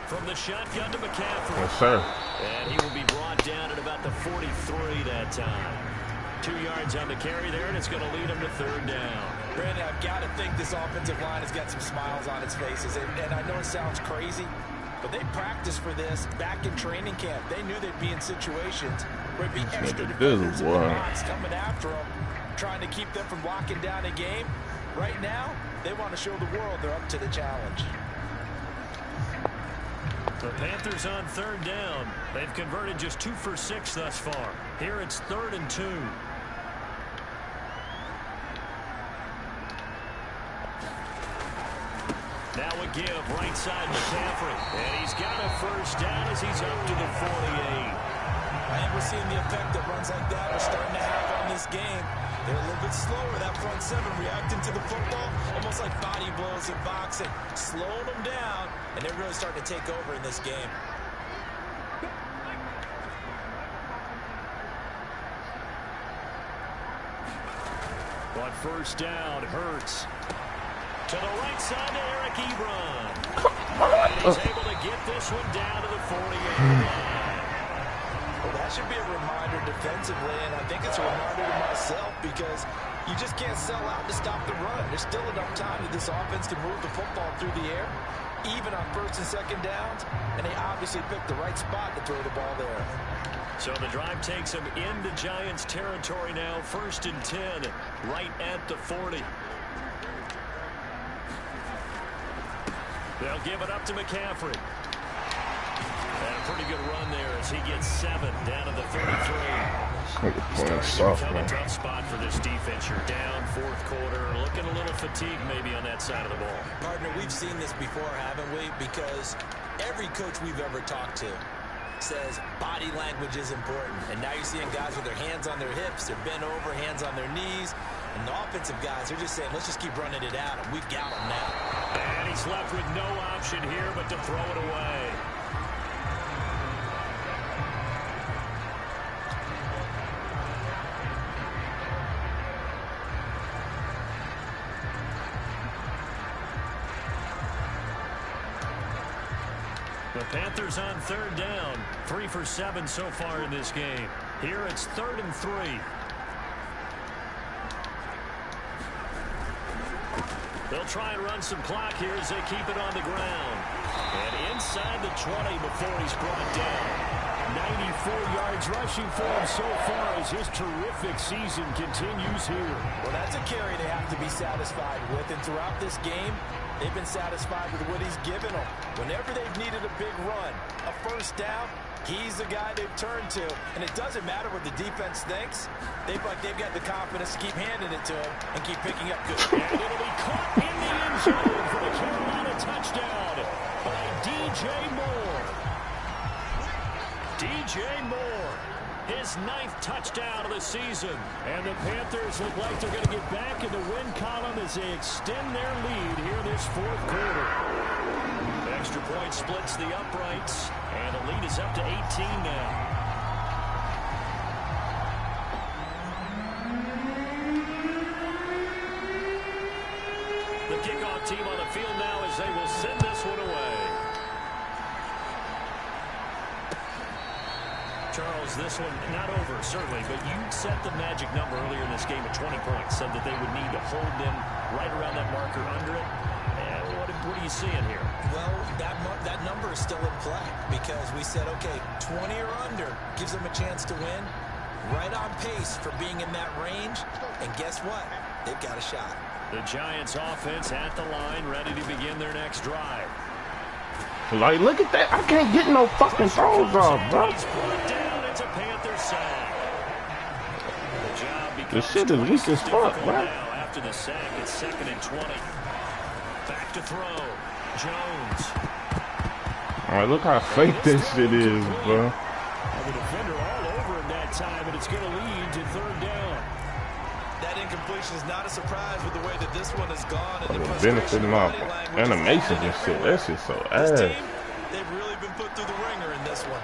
Speaker 1: From the shotgun to McCaffrey.
Speaker 2: Yes, sir.
Speaker 1: And he will be brought down at about the 43 that time. 2 yards on the carry there, and it's going to lead him to 3rd down.
Speaker 3: Brandon, I've got to think this offensive line has got some smiles on its faces. And I know it sounds crazy, But they practiced for this back in training camp. They knew they'd be in situations where it'd be extra defenders in the box coming after them, trying to keep them from locking down a game. Right now, they want to show the world they're up to the challenge.
Speaker 1: The Panthers on 3rd down. They've converted just 2 for 6 thus far. Here it's 3rd and 2. Now a give, right side McCaffrey. And he's got a first down as he's up to the 48.
Speaker 3: I think we're seeing the effect that runs like that are starting to have on this game. They're a little bit slower, that front 7, reacting to the football, almost like body blows in boxing, slowing them down, and they're really starting to take over in this game.
Speaker 1: On first down, Hurts. To the right side to Eric Ebron. And he's able to get this one down to the 48 line.
Speaker 3: Well, that should be a reminder defensively, and I think it's a reminder to myself because you just can't sell out to stop the run. There's still enough time that this offense can move the football through the air, even on 1st and 2nd downs, and they obviously picked the right spot to throw the ball there.
Speaker 1: So the drive takes them into Giants territory now, 1st and 10, right at the 40. They'll give it up to McCaffrey. And a pretty good run there as he gets 7 down to the 33. Starting to become a tough spot for this defense. You're down 4th quarter, looking a little fatigued maybe on that side of the ball.
Speaker 3: Partner, we've seen this before, haven't we? Because every coach we've ever talked to says body language is important. And now you're seeing guys with their hands on their hips, they're bent over, hands on their knees. And the offensive guys, they're just saying, let's just keep running it at him. We've got him now.
Speaker 1: And he's left with no option here but to throw it away. The Panthers on 3rd down. 3 for 7 so far in this game. Here it's 3rd and 3. They'll try and run some clock here as they keep it on the ground. And inside the 20 before he's brought down. 94 yards rushing for him so far as his terrific season continues here.
Speaker 3: Well, that's a carry they have to be satisfied with. And throughout this game, they've been satisfied with what he's given them. Whenever they've needed a big run, a first down, he's the guy they've turned to. And it doesn't matter what the defense thinks. They've got the confidence to keep handing it to him and keep picking up good.
Speaker 1: And it'll be caught in the end zone for the Carolina touchdown by DJ Moore. DJ Moore, his 9th touchdown of the season. And the Panthers look like they're going to get back in the win column as they extend their lead here this 4th quarter. The extra point splits the uprights, and the lead is up to 18 now. The kickoff team on the field now as they will send this one away. Charles, this one not over, certainly, but you set the magic number earlier in this game at 20 points, said that they would need to hold them right around that marker under it. And what are you seeing here?
Speaker 3: Well, that number is still in play because we said, okay, 20 or under gives them a chance to win. Right on pace for being in that range. And guess what? They've got a shot.
Speaker 1: The Giants offense at the line, ready to begin their next drive.
Speaker 2: Like, look at that. I can't get no fucking throws off, bro. This shit is weak as fuck, bro.
Speaker 1: After the sack, it's 2nd and 20. Back to throw. Jones.
Speaker 2: Alright, look how fake this shit is, bro.
Speaker 1: The defender all over him that time, and it's going to lead to 3rd down.
Speaker 3: That incompletion is not a surprise with the way that this one has gone. And
Speaker 2: the benefit of my animations and shit. That shit's so ass.
Speaker 3: They've really been put through the ringer in this one.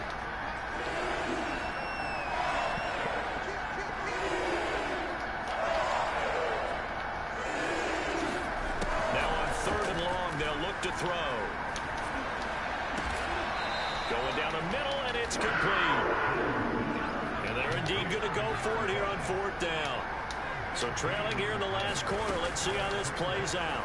Speaker 1: To throw. Going down the middle, and it's complete. And they're indeed going to go for it here on 4th down. So trailing here in the last quarter. Let's see how this plays out.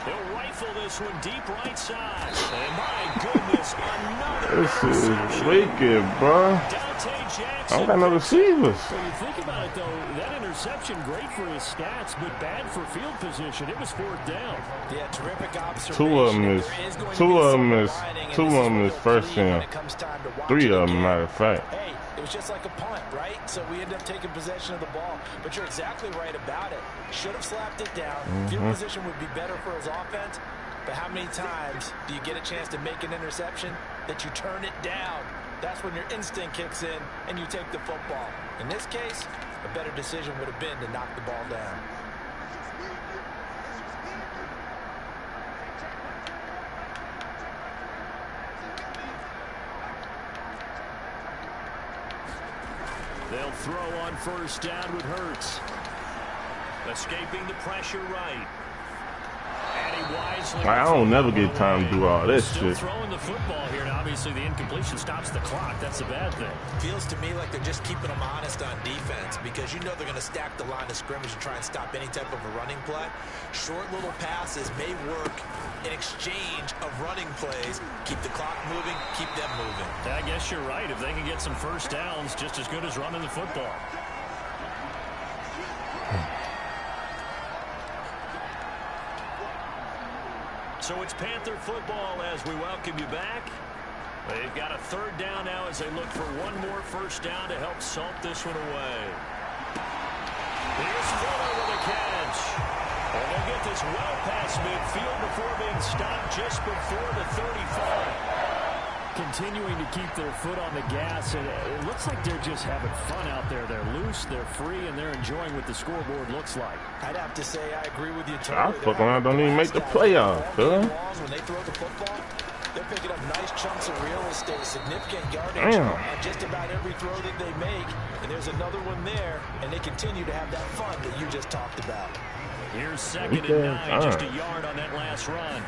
Speaker 1: They'll rifle rifle this one deep right side. And my goodness, another
Speaker 2: This is
Speaker 1: interception.
Speaker 2: wicked, bro.
Speaker 1: Dante Jackson.
Speaker 2: I don't got no receivers.
Speaker 1: When you think about it, though, that interception, great for his stats, but bad for field position. It was 4th down.
Speaker 3: Yeah, terrific observation.
Speaker 2: Two of them is first down. 3 of them, matter of fact.
Speaker 3: Hey, it was just like a punt, right? So we ended up taking possession of the ball. But you're exactly right about it. Should have slapped it down. Field position would be better for his offense. But how many times do you get a chance to make an interception that you turn it down? That's when your instinct kicks in and you take the football. In this case, a better decision would have been to knock the ball down.
Speaker 1: They'll throw on 1st down with Hurts. Escaping the pressure right. And he wisely...
Speaker 2: I don't never get time to do all this
Speaker 1: Still
Speaker 2: shit.
Speaker 1: throwing the football here, and obviously the incompletion stops the clock. That's a bad thing.
Speaker 3: Feels to me like they're just keeping them honest on defense because you know they're going to stack the line of scrimmage and try and stop any type of a running play. Short little passes may work in exchange of running plays. Keep the clock moving, keep them moving.
Speaker 1: I guess you're right. If they can get some 1st downs, just as good as running the football. So it's Panther football as we welcome you back. They've got a 3rd down now as they look for one more 1st down to help salt this one away. Here's Fuller with a catch. And they'll get this well past midfield before being stopped just before the 35. Continuing to keep their foot on the gas, and it looks like they're just having fun out there. They're loose, they're free, and they're enjoying what the scoreboard looks like.
Speaker 3: I'd have to say I agree with you
Speaker 2: I
Speaker 3: totally.
Speaker 2: fuck around, don't even make the playoffs, huh?
Speaker 3: When they throw the football, they're picking up nice chunks of real estate, significant yardage
Speaker 2: Damn.
Speaker 3: on just about every throw that they make. And there's another one there, and they continue to have that fun that you just talked about.
Speaker 1: Here's 2nd and 9, just a yard on that last run.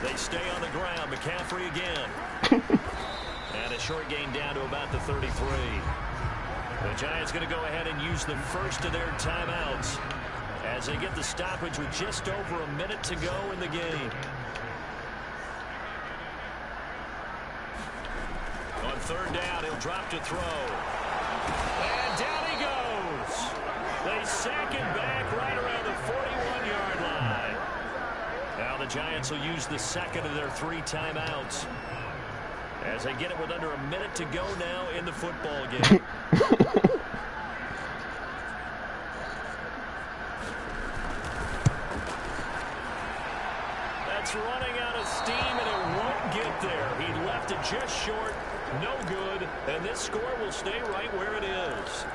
Speaker 1: They stay on the ground. McCaffrey again. And a short gain down to about the 33. The Giants going to go ahead and use the first of their timeouts as they get the stoppage with just over a minute to go in the game. On 3rd down, he'll drop to throw. And down he goes. They sack him back right around the 41-yard line. Now the Giants will use the 2nd of their 3 timeouts as they get it with under a minute to go now in the football game. That's running out of steam, and it won't get there. He left it just short, no good, and this score will stay right where it is.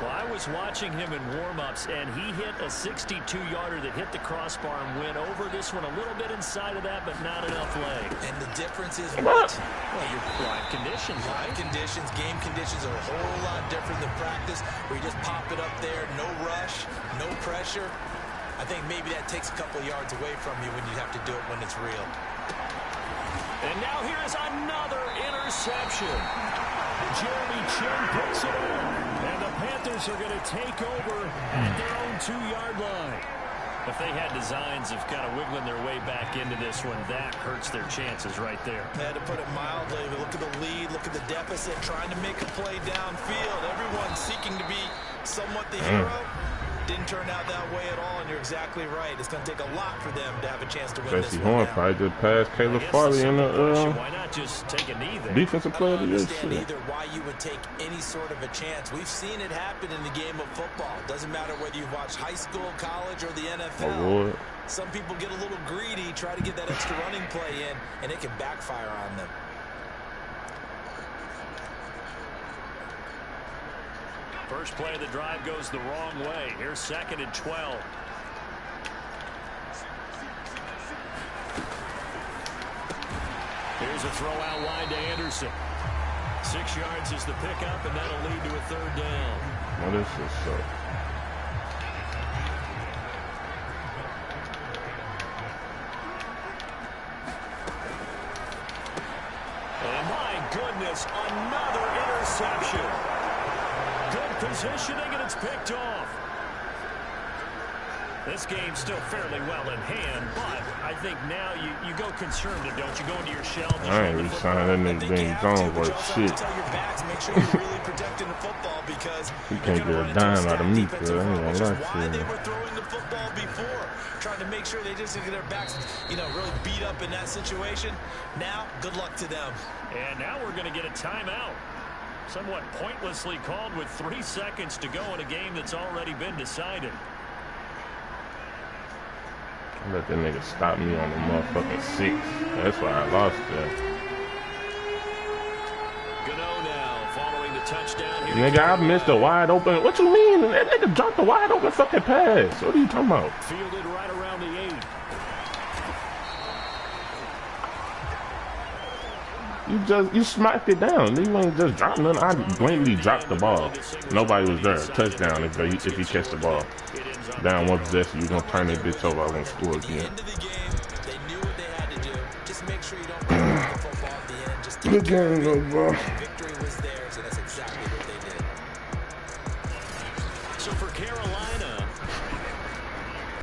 Speaker 1: Well, I was watching him in warm-ups, and he hit a 62-yarder that hit the crossbar and went over this one a little bit inside of that, but not enough leg.
Speaker 3: And the difference is what?
Speaker 1: Well, your live conditions, right?
Speaker 3: Live conditions, game conditions are a whole lot different than practice, where you just pop it up there, no rush, no pressure. I think maybe that takes a couple of yards away from you when you have to do it when it's real.
Speaker 1: And now here is another interception. Jeremy Chin picks it up, and the Panthers are going to take over at their own 2-yard line. If they had designs of kind of wiggling their way back into this one, that hurts their chances right there.
Speaker 3: To put it mildly, look at the lead, look at the deficit, trying to make a play downfield. Everyone seeking to be somewhat the hero. Didn't turn out that way at all, and you're exactly right. It's going to take a lot for them to have a chance to win this
Speaker 2: Jesse
Speaker 3: one.
Speaker 2: Horn probably just passed Caleb Farley in the
Speaker 1: Why not just take a knee there?
Speaker 2: defensive player of the
Speaker 3: I
Speaker 2: year.
Speaker 3: don't understand
Speaker 2: Shit.
Speaker 3: either why you would take any sort of a chance. We've seen it happen in the game of football. Doesn't matter whether you watch high school, college, or the NFL.
Speaker 2: Award.
Speaker 3: Some people get a little greedy, try to get that extra running play in, and it can backfire on them.
Speaker 1: First play of the drive goes the wrong way. Here's 2nd and 12. Here's a throw out wide to Anderson. 6 yards is the pickup, and that'll lead to a 3rd down.
Speaker 2: Well, this is so.
Speaker 1: And my goodness, another interception. Good positioning, and it's picked off. This game's still fairly well in hand, but I think now you go conservative, don't you? Go into your shell.
Speaker 2: I ain't re-signing that nigga Ben Jones worth shit. He can't get a dime out of me, bro. I ain't gonna lie to you.
Speaker 3: They were throwing the football before, trying to make sure they just get their backs, really beat up in that situation. Now, good luck to them.
Speaker 1: And now we're going to get a timeout. Somewhat pointlessly called with 3 seconds to go in a game that's already been decided.
Speaker 2: Let that nigga stop me on the motherfucking 6. That's why I lost that.
Speaker 1: Gano now following the touchdown here.
Speaker 2: Nigga, I missed a wide open. What you mean? That nigga dropped a wide open fucking pass. What are you talking about?
Speaker 1: Fielded right around the 8.
Speaker 2: You smacked it down. You ain't just dropped nothing. I blatantly dropped the ball. Nobody was there. Touchdown if he catch the ball. Down one possession, you gonna turn that bitch over. I won't score again. Good game, though, bro.
Speaker 3: Victory was theirs, and that's exactly what they did.
Speaker 1: So for Carolina,